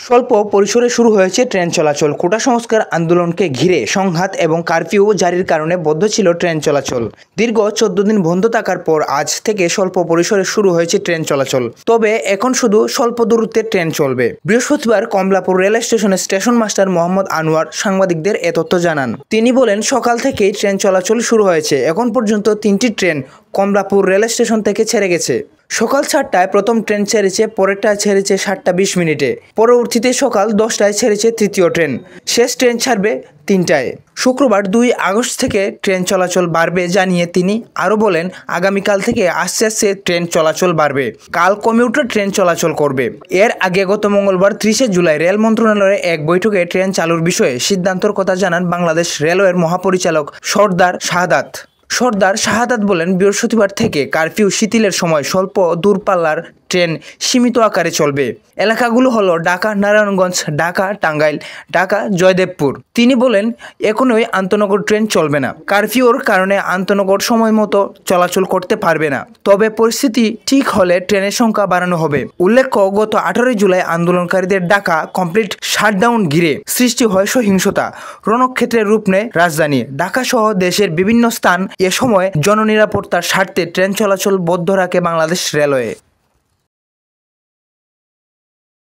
স্বল্প পরিসরে শুরু হয়েছে ট্রেন চলাচল। কোটা সংস্কার আন্দোলনকে ঘিরে সংঘাত এবং কারফিউ জারির কারণে বন্ধ ছিল ট্রেন চলাচল। দীর্ঘ 14 দিন বন্ধ থাকার পর আজ থেকে স্বল্প পরিসরে শুরু হয়েছে ট্রেন চলাচল। তবে এখন শুধু স্বল্প দূরত্বের ট্রেন চলবে। বৃহস্পতিবার কমলাপুর রেল স্টেশনের স্টেশন মাস্টার মোহাম্মদ আনোয়ার সাংবাদিকদের এ তথ্য জানান। তিনি বলেন, সকাল থেকেই ট্রেন চলাচল শুরু হয়েছে। এখন পর্যন্ত 3টি ট্রেন কমলাপুর রেল স্টেশন থেকে ছেড়ে গেছে। সকাল 7টায় প্রথম ট্রেন ছেড়েছে, পরেরটা ছেড়েছে 7টা 20 মিনিটে। পরবর্তীতে সকাল 10টায় ছেড়েছে তৃতীয় ট্রেন। শেষ ট্রেন ছাড়বে 3টায়। শুক্রবার 2 আগস্ট থেকে ট্রেন চলাচল বাড়বে জানিয়ে তিনি আরও বলেন, আগামীকাল থেকে আস্তে আস্তে ট্রেন চলাচল বাড়বে। কাল কমিউটার ট্রেন চলাচল করবে। এর আগে গত মঙ্গলবার 30শে জুলাই রেল মন্ত্রণালয়ের এক বৈঠকে ট্রেন চালুর বিষয়ে সিদ্ধান্তর কথা জানান বাংলাদেশ রেলওয়ের মহাপরিচালক সরদার শাহাদাত বলেন, বৃহস্পতিবার থেকে কারফিউ শিথিলের সময় স্বল্প দূরপাল্লার ট্রেন সীমিত আকারে চলবে। এলাকাগুলো হলো ঢাকা নারায়ণগঞ্জ, ঢাকা টাঙ্গাইল, ঢাকা জয়দেবপুর। তিনি বলেন, এখনোই আন্তনগর ট্রেন চলবে না। কারফিউর কারণে আন্তনগর সময় মতো চলাচল করতে পারবে না। তবে পরিস্থিতি ঠিক হলে ট্রেনের সংখ্যা বাড়ানো হবে। উল্লেখ্য, গত 18 জুলাই আন্দোলনকারীদের ঢাকা কমপ্লিট শাটডাউন ঘিরে সৃষ্টি হয় সহিংসতা। রণক্ষেত্রের রূপ নেয় রাজধানী ঢাকা সহ দেশের বিভিন্ন স্থান। এ সময় জননিরাপত্তার স্বার্থে ট্রেন চলাচল বন্ধ রাখে বাংলাদেশ রেলওয়ে।